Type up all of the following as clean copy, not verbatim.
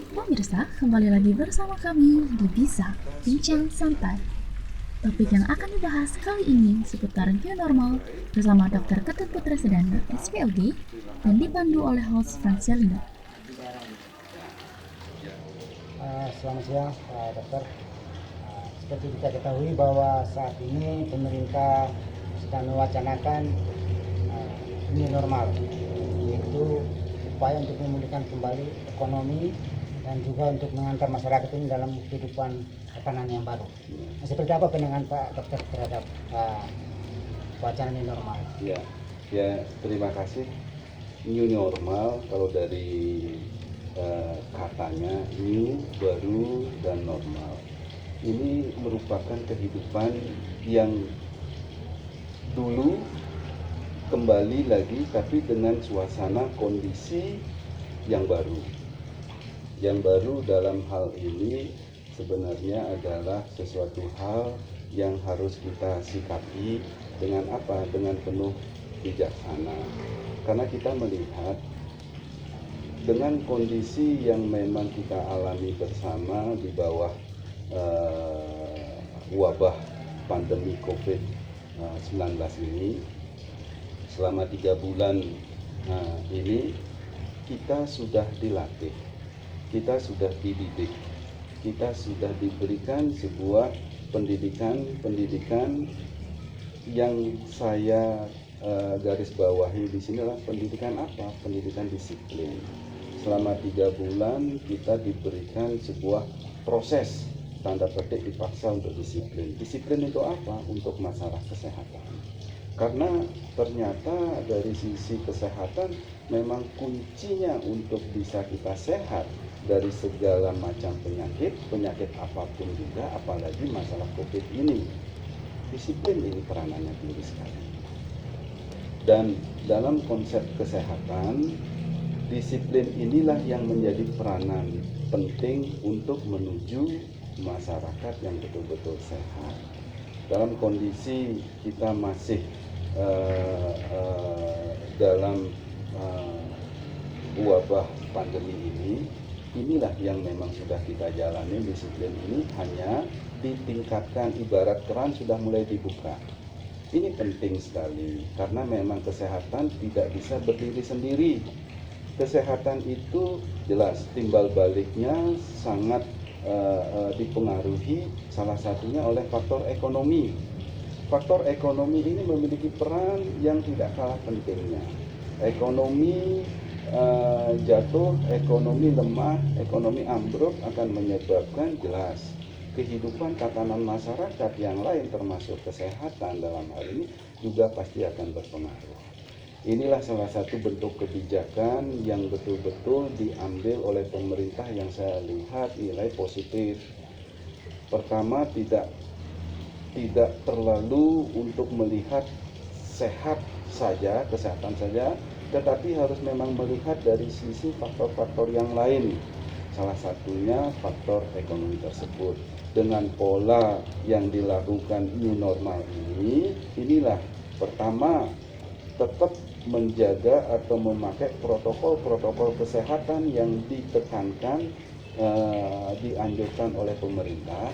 Pemirsa, kembali lagi bersama kami di Bisa Bincang Santai. Topik yang akan dibahas kali ini seputar new normal bersama Dr. Ketut Putra Sedana, SPOD, dan dipandu oleh host Francelina. Selamat siang Pak Dokter. Seperti kita ketahui bahwa saat ini pemerintah sedang mewacanakan new normal, yaitu upaya untuk memulihkan kembali ekonomi dan juga untuk mengantar masyarakat ini dalam kehidupan tatanan yang baru. Seperti apa pandangan Pak Dokter terhadap wacana new normal? Ya, terima kasih. New normal kalau dari katanya new, baru, dan normal. Ini merupakan kehidupan yang dulu kembali lagi tapi dengan suasana kondisi yang baru. Yang baru dalam hal ini sebenarnya adalah sesuatu hal yang harus kita sikapi dengan apa? Dengan penuh bijaksana. Karena kita melihat dengan kondisi yang memang kita alami bersama di bawah wabah pandemi COVID-19 ini, selama 3 bulan ini kita sudah dilatih, kita sudah dididik, kita sudah diberikan sebuah pendidikan yang saya garis bawahi di sini adalah pendidikan apa? Pendidikan disiplin. Selama 3 bulan kita diberikan sebuah proses, tanda petik dipaksa untuk disiplin. Disiplin itu apa? Untuk masalah kesehatan. Karena ternyata dari sisi kesehatan memang kuncinya untuk bisa kita sehat dari segala macam penyakit apapun juga, apalagi masalah COVID ini. Disiplin ini peranannya tinggi sekali. Dan dalam konsep kesehatan, disiplin inilah yang menjadi peranan penting untuk menuju masyarakat yang betul-betul sehat. Dalam kondisi kita masih dalam wabah pandemi ini, inilah yang memang sudah kita jalani. Disiplin ini hanya ditingkatkan, ibarat keran sudah mulai dibuka. Ini penting sekali karena memang kesehatan tidak bisa berdiri sendiri. Kesehatan itu jelas timbal baliknya sangat dipengaruhi salah satunya oleh faktor ekonomi. Faktor ekonomi ini memiliki peran yang tidak kalah pentingnya. Ekonomi jatuh, ekonomi lemah, ekonomi ambruk akan menyebabkan jelas kehidupan tatanan masyarakat yang lain termasuk kesehatan dalam hal ini juga pasti akan berpengaruh. Inilah salah satu bentuk kebijakan yang betul-betul diambil oleh pemerintah yang saya lihat nilai positif. Pertama, tidak terlalu untuk melihat sehat saja, kesehatan saja, tetapi harus memang melihat dari sisi faktor-faktor yang lain. Salah satunya faktor ekonomi tersebut. Dengan pola yang dilakukan new normal ini, inilah pertama tetap menjaga atau memakai protokol kesehatan yang ditekankan, dianjurkan oleh pemerintah,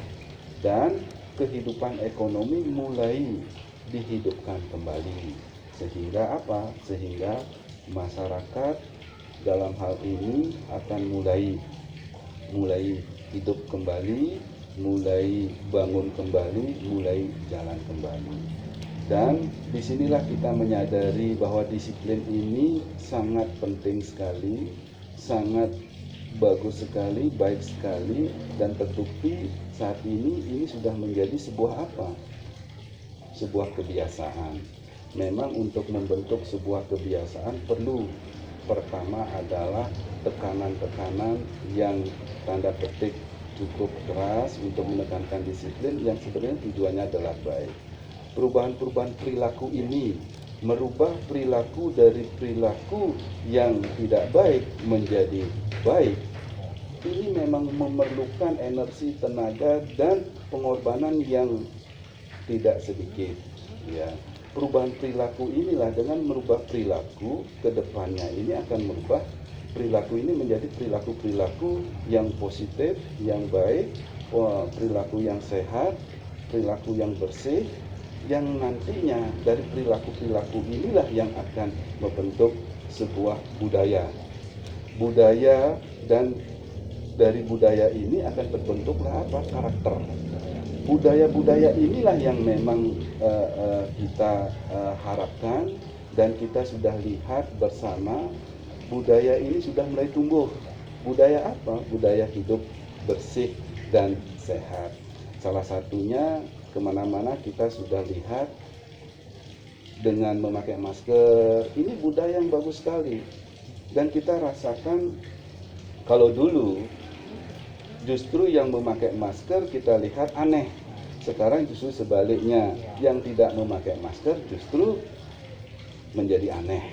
dan kehidupan ekonomi mulai dihidupkan kembali. Sehingga apa? Sehingga masyarakat dalam hal ini akan mulai hidup kembali, mulai bangun kembali, mulai jalan kembali. Dan disinilah kita menyadari bahwa disiplin ini sangat penting sekali, sangat bagus sekali, baik sekali, dan terbukti saat ini sudah menjadi sebuah apa? Sebuah kebiasaan. Memang untuk membentuk sebuah kebiasaan perlu pertama adalah tekanan-tekanan yang tanda petik cukup keras untuk menekankan disiplin yang sebenarnya tujuannya adalah baik. Perubahan-perubahan perilaku ini merubah perilaku dari perilaku yang tidak baik menjadi baik. Ini memang memerlukan energi, tenaga, dan pengorbanan yang tidak sedikit. Ya, perubahan perilaku inilah, dengan merubah perilaku ke depannya ini akan merubah perilaku ini menjadi perilaku-perilaku yang positif, yang baik, perilaku yang sehat, perilaku yang bersih, yang nantinya dari perilaku-perilaku inilah yang akan membentuk sebuah budaya. Budaya, dan dari budaya ini akan terbentuklah apa? Karakter. Budaya-budaya inilah yang memang kita harapkan, dan kita sudah lihat bersama budaya ini sudah mulai tumbuh. Budaya apa? Budaya hidup bersih dan sehat. Salah satunya kemana-mana kita sudah lihat dengan memakai masker. Ini budaya yang bagus sekali. Dan kita rasakan kalau dulu justru yang memakai masker kita lihat aneh. Sekarang justru sebaliknya, yang tidak memakai masker justru menjadi aneh.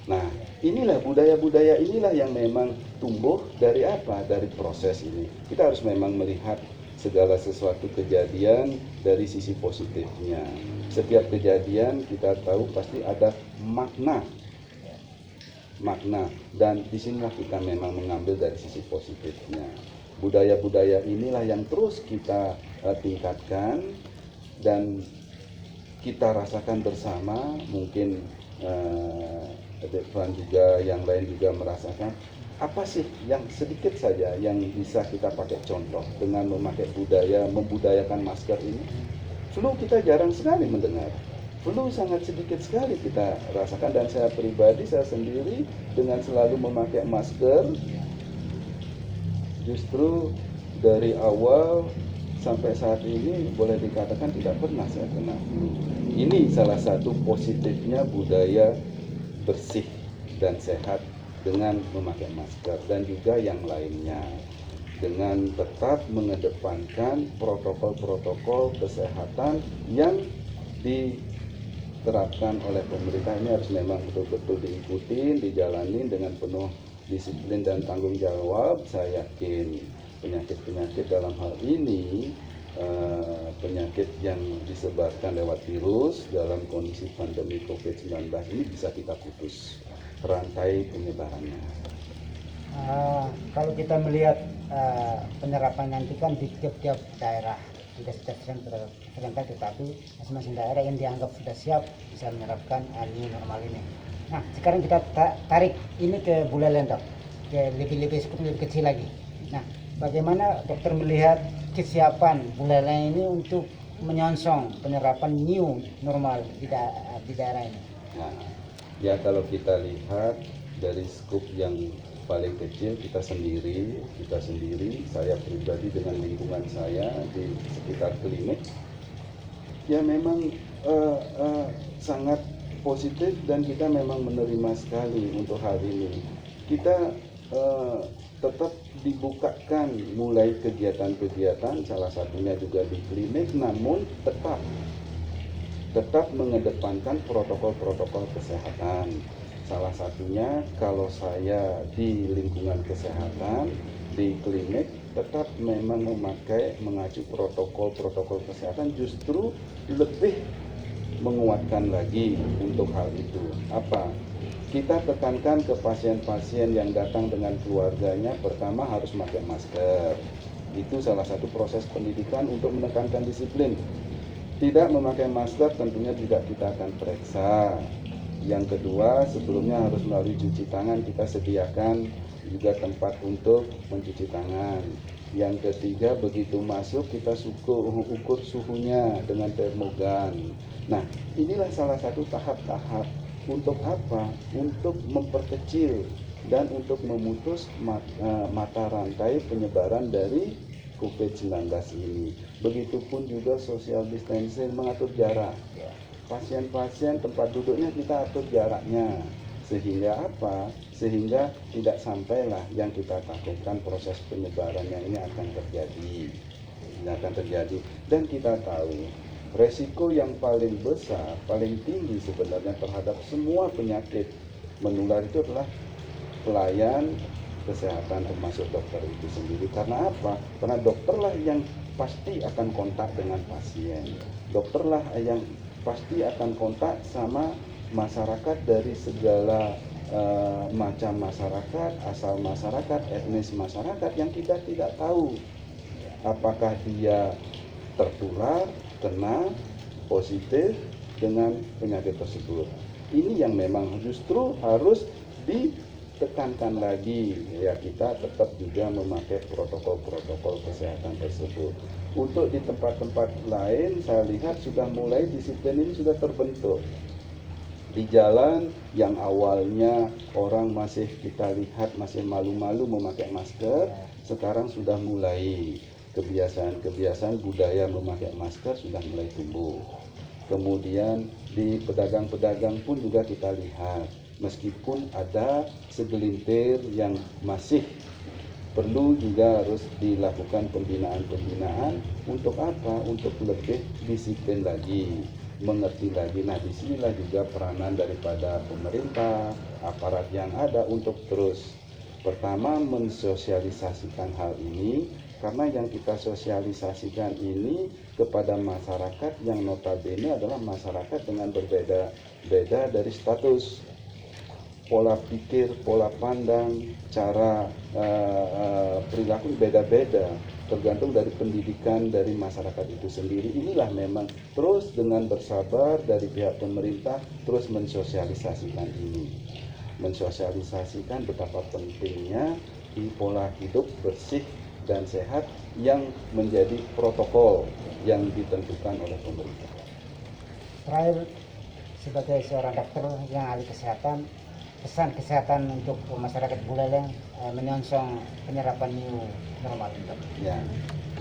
Nah, inilah budaya-budaya inilah yang memang tumbuh dari apa? Dari proses ini. Kita harus memang melihat segala sesuatu kejadian dari sisi positifnya. Setiap kejadian kita tahu pasti ada makna, dan disinilah kita memang mengambil dari sisi positifnya. Budaya-budaya inilah yang terus kita tingkatkan dan kita rasakan bersama. Mungkin Devan juga yang lain juga merasakan apa sih yang sedikit saja yang bisa kita pakai contoh dengan memakai membudayakan masker ini. Flu kita jarang sekali mendengar, flu sangat sedikit sekali kita rasakan, dan saya pribadi, saya sendiri dengan selalu memakai masker, justru dari awal sampai saat ini boleh dikatakan tidak pernah saya kena flu. Ini salah satu positifnya budaya bersih dan sehat dengan memakai masker, dan juga yang lainnya dengan tetap mengedepankan protokol-protokol kesehatan yang diterapkan oleh pemerintah. Ini harus memang betul-betul diikuti, dijalanin dengan penuh disiplin dan tanggung jawab. Saya yakin penyakit-penyakit dalam hal ini, penyakit yang disebarkan lewat virus dalam kondisi pandemi COVID-19 ini bisa kita putus rantai penyebarannya. Kalau kita melihat penerapan nanti kan di tiap-tiap daerah tidak setiap serentak, tetapi masing-masing daerah yang dianggap sudah siap bisa menerapkan new normal ini. Nah, sekarang kita tarik ini ke Buleleng, Dok, ke lebih kecil lagi. Nah, bagaimana dokter melihat kesiapan Buleleng ini untuk menyongsong penerapan new normal di daerah ini? Nah, ya kalau kita lihat dari skup yang paling kecil, kita sendiri, saya pribadi dengan lingkungan saya di sekitar klinik, ya memang sangat positif, dan kita memang menerima sekali untuk hal ini. Kita tetap dibukakan mulai kegiatan-kegiatan, salah satunya juga di klinik, namun tetap mengedepankan protokol-protokol kesehatan. Salah satunya kalau saya di lingkungan kesehatan, di klinik, tetap memang mengacu protokol-protokol kesehatan, justru lebih menguatkan lagi untuk hal itu. Apa? Kita tekankan ke pasien-pasien yang datang dengan keluarganya, pertama harus pakai masker. Itu salah satu proses pendidikan untuk menekankan disiplin. Tidak memakai masker tentunya tidak kita akan periksa. Yang kedua, sebelumnya harus melalui cuci tangan, kita sediakan juga tempat untuk mencuci tangan. Yang ketiga, begitu masuk kita ukur suhunya dengan termogan. Nah, inilah salah satu tahap-tahap. Untuk apa? Untuk memperkecil dan untuk memutus mata rantai penyebaran dari COVID-19 ini. Begitupun juga social distancing, mengatur jarak. Pasien-pasien tempat duduknya kita atur jaraknya. Sehingga apa? Sehingga tidak sampailah yang kita takutkan proses penyebarannya ini akan terjadi. Dan kita tahu resiko yang paling besar, paling tinggi sebenarnya terhadap semua penyakit menular itu adalah pelayan kesehatan, termasuk dokter itu sendiri. Karena apa? Karena dokterlah yang pasti akan kontak dengan pasien. Dokterlah yang pasti akan kontak sama masyarakat dari segala macam masyarakat, asal masyarakat, etnis masyarakat yang kita tidak tahu apakah dia tertular, kena, positif dengan penyakit tersebut. Ini yang memang justru harus ditekankan lagi, ya, kita tetap juga memakai protokol-protokol kesehatan tersebut. Untuk di tempat-tempat lain saya lihat sudah mulai disiplin ini sudah terbentuk. Di jalan yang awalnya orang masih kita lihat masih malu-malu memakai masker, sekarang sudah mulai kebiasaan-kebiasaan budaya memakai masker sudah mulai tumbuh. Kemudian di pedagang-pedagang pun juga kita lihat, meskipun ada segelintir yang masih perlu juga harus dilakukan pembinaan-pembinaan. Untuk apa? Untuk lebih disiplin lagi, mengerti lagi. Nah, disinilah juga peranan daripada pemerintah, aparat yang ada untuk terus pertama mensosialisasikan hal ini, karena yang kita sosialisasikan ini kepada masyarakat yang notabene adalah masyarakat dengan berbeda-beda dari status, pola pikir, pola pandang, cara perilaku beda-beda, tergantung dari pendidikan dari masyarakat itu sendiri. Inilah memang terus dengan bersabar dari pihak pemerintah terus mensosialisasikan ini, mensosialisasikan betapa pentingnya di pola hidup bersih dan sehat yang menjadi protokol yang ditentukan oleh pemerintah. Terakhir, sebagai seorang dokter yang ahli kesehatan, pesan kesehatan untuk masyarakat Buleleng menyongsong penyerapan new normal. Ya,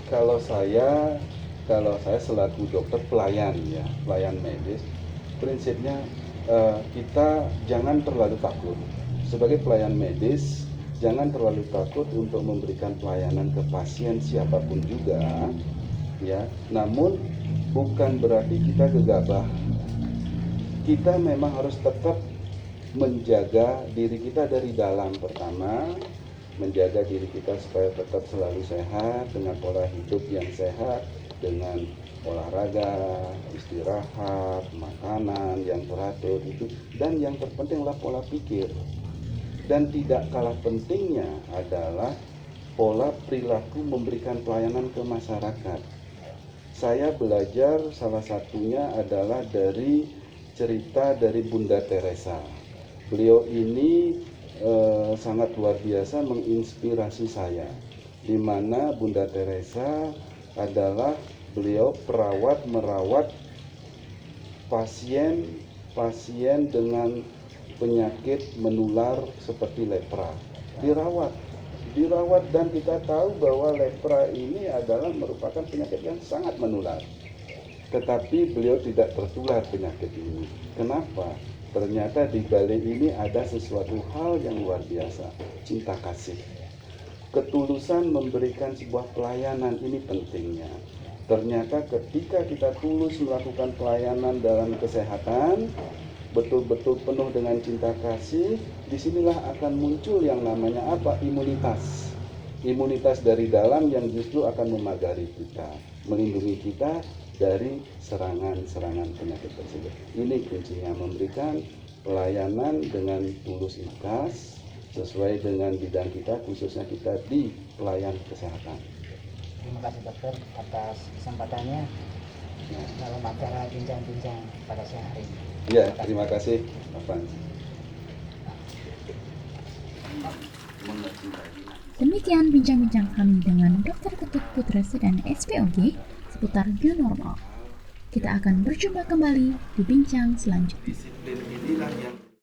kalau saya selaku dokter pelayan medis, prinsipnya kita jangan terlalu takut. Sebagai pelayan medis, jangan terlalu takut untuk memberikan pelayanan ke pasien siapapun juga, ya. Namun bukan berarti kita gegabah. Kita memang harus tetap menjaga diri kita dari dalam. Pertama, menjaga diri kita supaya tetap selalu sehat dengan pola hidup yang sehat, dengan olahraga, istirahat, makanan yang teratur itu, dan yang terpenting adalah pola pikir. Dan tidak kalah pentingnya adalah pola perilaku memberikan pelayanan ke masyarakat. Saya belajar salah satunya adalah dari cerita dari Bunda Teresa. Beliau ini sangat luar biasa menginspirasi saya, di mana Bunda Teresa adalah beliau merawat pasien dengan penyakit menular seperti lepra. Dirawat dan kita tahu bahwa lepra ini adalah merupakan penyakit yang sangat menular. Tetapi beliau tidak tertular penyakit ini. Kenapa? Ternyata di balik ini ada sesuatu hal yang luar biasa, cinta kasih. Ketulusan memberikan sebuah pelayanan ini pentingnya. Ternyata ketika kita tulus melakukan pelayanan dalam kesehatan, betul-betul penuh dengan cinta kasih, disinilah akan muncul yang namanya apa? Imunitas. Imunitas dari dalam yang justru akan memagari kita, melindungi kita dari serangan-serangan penyakit tersebut. Ini kuncinya, memberikan pelayanan dengan tulus ikhlas sesuai dengan bidang kita, khususnya kita di pelayan kesehatan. Terima kasih dokter atas kesempatannya dalam acara bincang-bincang pada siang hari ini. Ya, terima kasih, Pak. Demikian bincang-bincang kami dengan Dr. Ketut Putresedana SPOG seputar new normal. Kita akan berjumpa kembali di bincang selanjutnya. Disiplin inilah yang